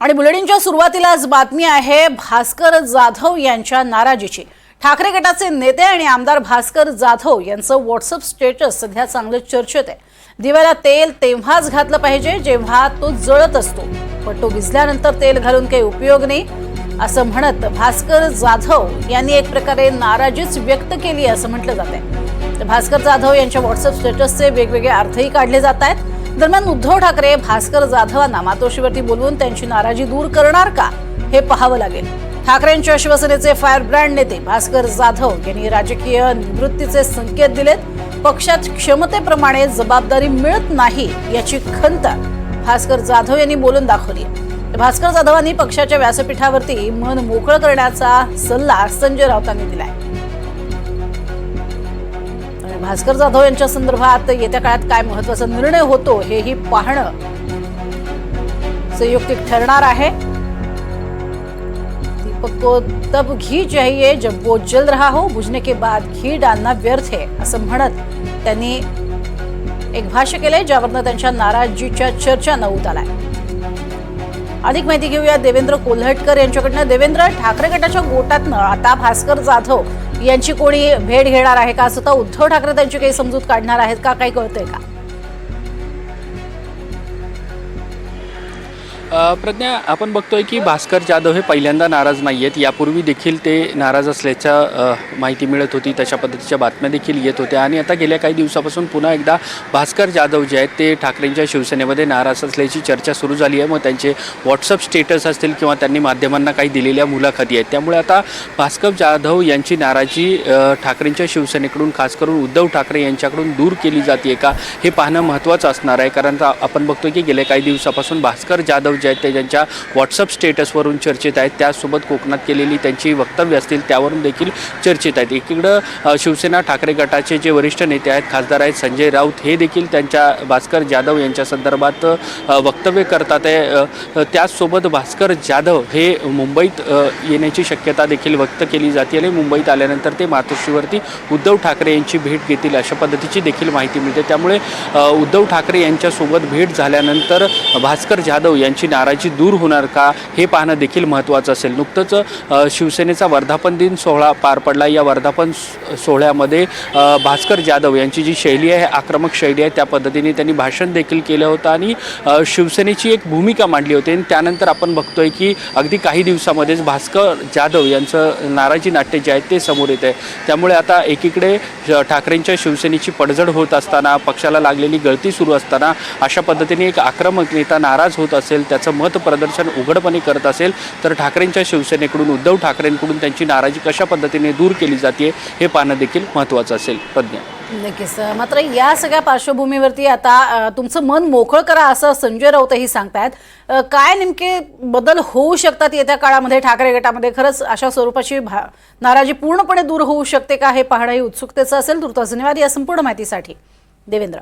आणि बुलेटिनच्या सुरुवातीलाच बातमी आहे भास्कर जाधव यांच्या नाराजीची। ठाकरे गटाचे नेते आणि आमदार भास्कर जाधव यांचं व्हॉट्सअप स्टेटस सध्या चांगलं चर्चेत आहे। दिव्याला तेल तेव्हाच घातलं पाहिजे जेव्हा तो जळत असतो, पण तो विझल्यानंतर तेल घालून काही उपयोग नाही असं म्हणत भास्कर जाधव यांनी एक प्रकारे नाराजीच व्यक्त केली असं म्हटलं जातंय। भास्कर जाधव यांच्या व्हॉट्सअप स्टेटसचे वेगवेगळे अर्थही काढले जात आहेत। दरम्यान उद्धव ठाकरे भास्कर जाधवांना मातोश्रीवरती बोलवून त्यांची नाराजी दूर करणार का हे पाहावं लागेल। ठाकरेंच्या शिवसेनेचे फायर ब्रँड नेते भास्कर जाधव यांनी राजकीय निवृत्तीचे संकेत दिलेत। पक्षात क्षमतेप्रमाणे जबाबदारी मिळत नाही याची खंत भास्कर जाधव यांनी बोलून दाखवली। भास्कर जाधवांनी पक्षाच्या व्यासपीठावरती मन मोकळं करण्याचा सल्ला संजय राऊतांनी दिलाय। भास्कर जाधव यांच्या संदर्भात येत्या काळात काय महत्त्वाचा निर्णय होतो हेही पाहणं संयुक्तिक ठरणार आहे। दीपक को तब घी चाहिए जब वो जल रहा हो, बुझने के बाद घी डालना व्यर्थ है असं म्हणत त्यांनी एक भाष्य केलंय, ज्यावरनं त्यांच्या नाराजीच्या चर्चा उत आलाय। अधिक माहिती घेऊया देवेंद्र कोल्हटकर यांच्याकडनं। देवेंद्र, ठाकरे गटाच्या गोटातनं आता भास्कर जाधव यांची कोणी भेट घेणार आहे का? स्वतः उद्धव ठाकरे त्यांची काही समजूत काढणार आहेत का? काही कळतंय का? प्रज्ञा, आपण बघतोय की भास्कर जाधव हे पहिल्यांदा नाराज नाही आहेत। यापूर्वी देखील ते नाराज असल्याच्या माहिती मिळत होती, तशा पद्धतीच्या बातम्या देखील येत होत्या आणि आता गेल्या काही दिवसापासून पुन्हा एकदा भास्कर जाधव जे आहेत ते ठाकरेंच्या शिवसेनेमध्ये नाराज असल्याची चर्चा सुरू झाली आहे। मग त्यांचे व्हॉट्सअप स्टेटस असतील किंवा त्यांनी माध्यमांना काही दिलेल्या मुलाखती आहेत, त्यामुळे आता भास्कर जाधव यांची नाराजी ठाकरेंच्या शिवसेनेकडून, खास करून उद्धव ठाकरे यांच्याकडून दूर केली जाते का हे पाहणं महत्त्वाचं असणार आहे। कारण आपण बघतोय की गेल्या काही दिवसापासून भास्कर जाधव जे आहेत ते ज्यांच्या व्हॉट्सअप स्टेटसवरून चर्चेत आहेत, त्यासोबत कोकणात केलेली त्यांची वक्तव्य असतील त्यावरून देखील चर्चेत आहेत। एकीकडं शिवसेना ठाकरे गटाचे जे वरिष्ठ नेते आहेत, खासदार आहेत संजय राऊत, हे देखील त्यांच्या भास्कर जाधव यांच्या संदर्भात वक्तव्य करतात आहे। त्याचसोबत भास्कर जाधव हे मुंबईत येण्याची शक्यता देखील व्यक्त केली जाते आणि मुंबईत आल्यानंतर ते मातोश्रीवरती उद्धव ठाकरे यांची भेट घेतील अशा पद्धतीची देखील माहिती मिळते। त्यामुळे उद्धव ठाकरे यांच्यासोबत भेट झाल्यानंतर भास्कर जाधव यांची नाराजी दूर होणार का हे पाहणं देखील महत्त्वाचं असेल। नुकतंच शिवसेनेचा वर्धापन दिन सोहळा पार पडला। या वर्धापन सोहळ्यामध्ये भास्कर जाधव यांची जी शैली आहे, आक्रमक शैली आहे, त्या पद्धतीने त्यांनी भाषण देखील केलं होतं आणि शिवसेनेची एक भूमिका मांडली होती। आणि त्यानंतर आपण बघतोय की अगदी काही दिवसामध्येच भास्कर जाधव यांचं नाराजी नाट्य जे आहे ते समोर येत आहे। त्यामुळे आता एकीकडे ठाकरेंच्या शिवसेनेची पडझड होत असताना, पक्षाला लागलेली गळती सुरू असताना अशा पद्धतीने एक आक्रमक नेता नाराज होत असेल, त्याचं मत प्रदर्शन उघडपणे करत असेल, तर ठाकरेंच्या शिवसेनेकडून, उद्धव ठाकरेंकडून त्यांची नाराजी कशा पद्धतीने दूर केली जाते हे पाहणं देखील महत्त्वाचं असेल। प्रज्ञा, नक्कीच। मात्र या सगळ्या पार्श्वभूमीवरती आता तुमचं मन मोकळं करा असं संजय राऊतही सांगतायत। काय नेमके बदल होऊ शकतात येत्या काळामध्ये ठाकरे गटामध्ये? खरंच अशा स्वरूपाची नाराजी पूर्णपणे दूर होऊ शकते का हे पाहणंही उत्सुकतेचं असेल। तुर्तास धन्यवाद या संपूर्ण माहितीसाठी देवेंद्र।